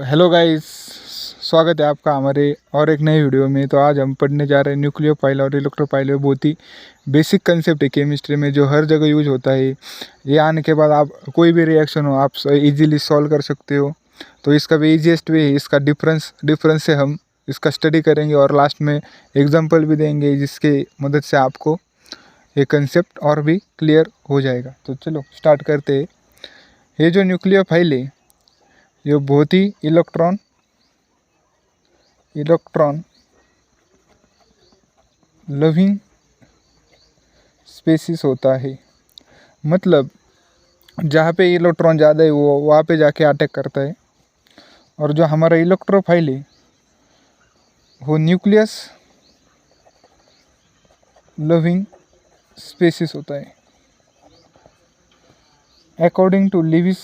Hello guys, स्वागत है आपका हमारे और एक नई वीडियो में। तो आज हम पढ़ने जा रहे हैं न्यूक्लियोफाइल और इलेक्ट्रोफाइल। बहुत ही बेसिक कंसेप्ट है केमिस्ट्री में जो हर जगह यूज होता है। ये आने के बाद आप कोई भी रिएक्शन हो आप इजीली सॉल्व कर सकते हो। तो इसका भी ईजीएस्ट वे है, इसका डिफरेंस से हम इसका स्टडी करेंगे और लास्ट में एग्जाम्पल भी देंगे जिसके मदद से आपको ये कंसेप्ट और भी क्लियर हो जाएगा। तो चलो स्टार्ट करते हैं। ये जो न्यूक्लियोफाइल है ये बहुत ही इलेक्ट्रॉन लविंग स्पेसिस होता है। मतलब जहाँ पे इलेक्ट्रॉन ज़्यादा है वो वहाँ पे जाके अटैक करता है। और जो हमारा इलेक्ट्रोफाइल है वो न्यूक्लियस लविंग स्पेसिस होता है। According to Lewis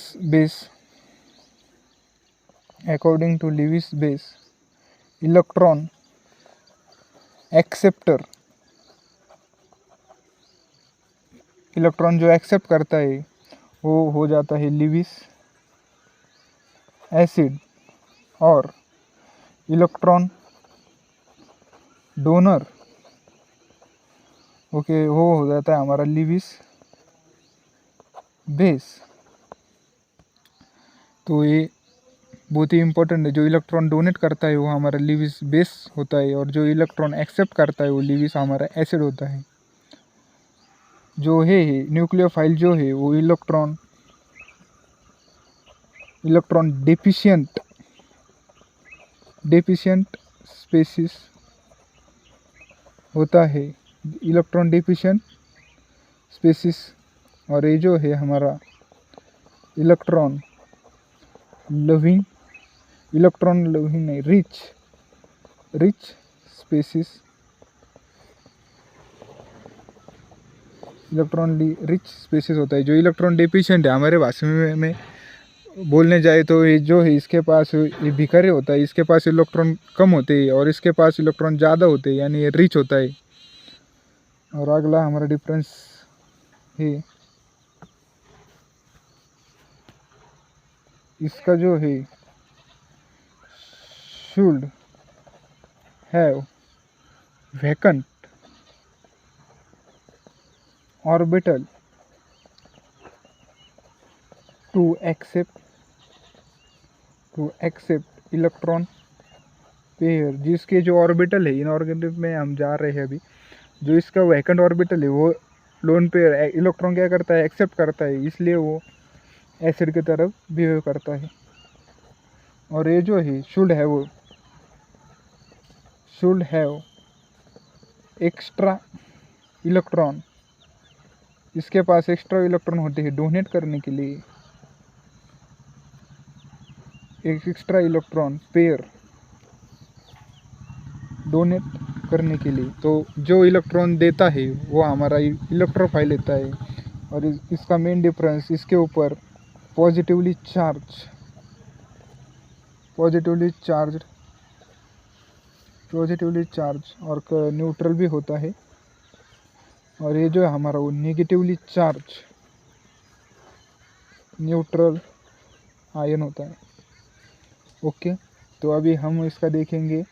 base electron acceptor, electron जो एक्सेप्ट करता है वो हो जाता है लिविस एसिड, और इलेक्ट्रॉन डोनर वो हो जाता है हमारा लिविस बेस। तो ये बहुत ही इम्पोर्टेंट है। जो इलेक्ट्रॉन डोनेट करता है वो हमारा लिविस बेस होता है और जो इलेक्ट्रॉन एक्सेप्ट करता है वो लिविस हमारा एसिड होता है। जो है न्यूक्लियोफाइल जो है वो इलेक्ट्रॉन डेफिशिएंट स्पेसिस होता है, इलेक्ट्रॉन डेफिशिएंट स्पेसिस। और ये जो है हमारा इलेक्ट्रॉन लविंग नहीं, rich species, electron rich species होता है। जो इलेक्ट्रॉन डेफिशिएंट है हमारे भाषा में बोलने जाए तो ये जो है इसके पास ये भिखारी होता है, इसके पास इलेक्ट्रॉन कम होते हैं और इसके पास इलेक्ट्रॉन ज़्यादा होते हैं, यानी ये रिच होता है। और अगला हमारा डिफरेंस है इसका जो है should have vacant orbital to accept electron pair. जिसके जो ऑर्बिटल है, इनऑर्गेनिक में हम जा रहे हैं अभी, जो इसका वैकेंट ऑर्बिटल है वो लोन पेयर इलेक्ट्रॉन क्या करता है, एक्सेप्ट करता है, इसलिए वो एसिड की तरफ बिहेव करता है। और ये जो है शुड हैव एक्स्ट्रा इलेक्ट्रॉन, इसके पास एक्स्ट्रा इलेक्ट्रॉन होते हैं डोनेट करने के लिए, एक एक्स्ट्रा इलेक्ट्रॉन पेयर डोनेट करने के लिए। तो जो इलेक्ट्रॉन देता है वो हमारा इलेक्ट्रोफाइल लेता है। और इसका मेन डिफरेंस इसके ऊपर पॉजिटिवली चार्ज और न्यूट्रल भी होता है। और ये जो है हमारा वो नेगेटिवली चार्ज न्यूट्रल आयन होता है। ओके, तो अभी हम इसका देखेंगे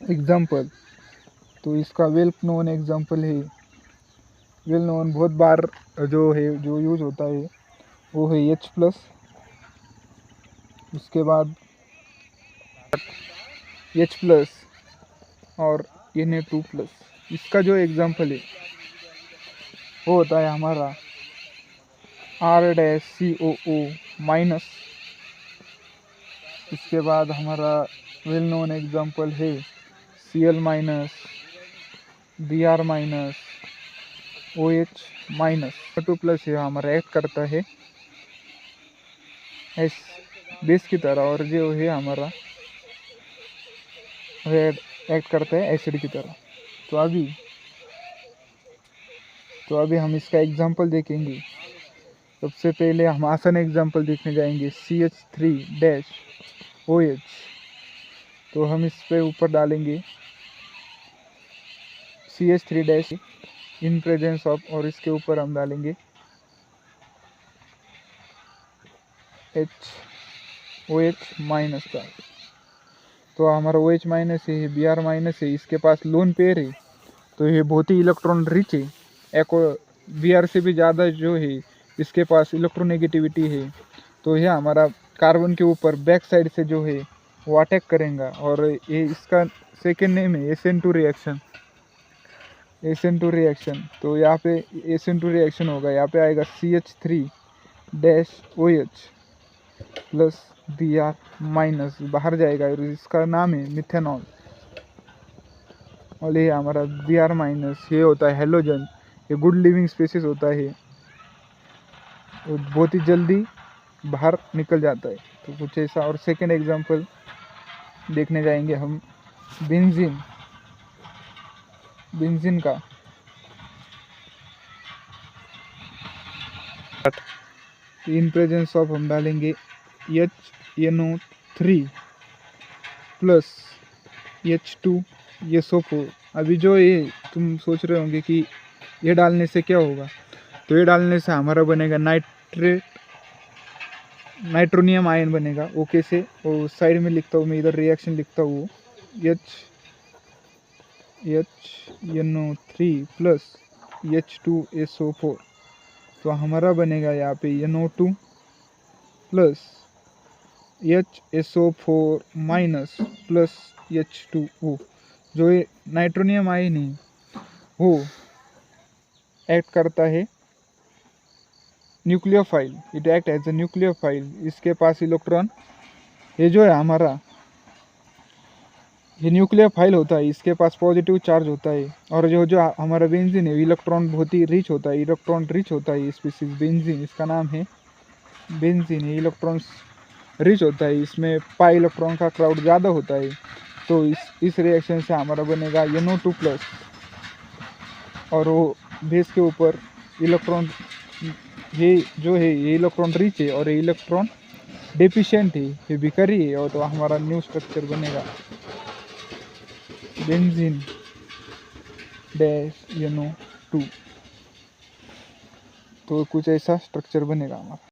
एग्जाम्पल। तो इसका वेल नोन एग्जाम्पल है, वेल नोन बहुत बार जो यूज होता है वो है H+, उसके बाद H+ और Na2+। इसका जो एग्जाम्पल है वो होता है हमारा R-COO-। इसके बाद हमारा वेल नोन एग्जाम्पल है Cl-, Br-, OH-। 2+ ये हमारा एक्ट करता है एस बेस की तरह, और जो है हमारा एक्ट करता है एसिड की तरह। तो अभी हम इसका एग्जाम्पल देखेंगे। सबसे पहले हम आसान एग्जाम्पल देखने जाएंगे CH3-OH। तो हम इस पे ऊपर डालेंगे CH3- इन प्रेजेंस ऑफ, और इसके ऊपर हम डालेंगे OH माइनस का। तो हमारा OH माइनस है, Br माइनस है, इसके पास लोन पेयर है, तो ये बहुत ही इलेक्ट्रॉन रिच है। Br से भी ज़्यादा जो है इसके पास इलेक्ट्रोनेगेटिविटी है। तो यह हमारा कार्बन के ऊपर बैक साइड से जो है वो अटैक करेगा। और ये इसका सेकेंड नेम है SN2 रिएक्शन। SN2 रिएक्शन, तो यहाँ पे SN2 रिएक्शन होगा, यहाँ पे आएगा CH3-OH प्लस Br माइनस, बाहर जाएगा और इसका नाम है मिथेनॉल। और ये हमारा Br माइनस, ये होता है हेलोजन, ये गुड लिविंग स्पेसिस होता है, वो बहुत ही जल्दी बाहर निकल जाता है। तो कुछ ऐसा। और सेकेंड एग्जांपल देखने जाएंगे हम बेंजीन का। इन प्रेजेंस ऑफ हम डालेंगे HNO3 प्लस H2SO4। अभी जो ये तुम सोच रहे होंगे कि ये डालने से क्या होगा, तो ये डालने से हमारा बनेगा नाइट्रोनियम आयन बनेगा। ओके से, और साइड में लिखता हूँ मैं, इधर रिएक्शन लिखता हूँ HNO3 प्लस H2SO4। तो हमारा बनेगा यहाँ पे NO2 plus HSO4 minus plus H2O। जो ये नाइट्रोनियम आयन है वो एक्ट करता है nucleophile, it act as a nucleophile. इसके पास इलेक्ट्रॉन, ये जो है हमारा ये न्यूक्लियोफाइल होता है, इसके पास पॉजिटिव चार्ज होता है। और जो हमारा बेंजीन है, इलेक्ट्रॉन बहुत ही रिच होता है, इलेक्ट्रॉन रिच होता है स्पीसीज बेंजीन, इसका नाम है बेंजीन। ये इलेक्ट्रॉन रिच होता है, इसमें पाई इलेक्ट्रॉन का क्राउड ज़्यादा होता है। तो इस रिएक्शन से हमारा बनेगा NO2 प्लस, और वो बेस के ऊपर इलेक्ट्रॉन, ये जो है ये इलेक्ट्रॉन रिच है और ये इलेक्ट्रॉन डेफिशिएंट है, ये भिखारी है। और तो हमारा न्यू स्ट्रक्चर बनेगा बेंजीन डैश NO2। तो कुछ ऐसा स्ट्रक्चर बनेगा हमारा।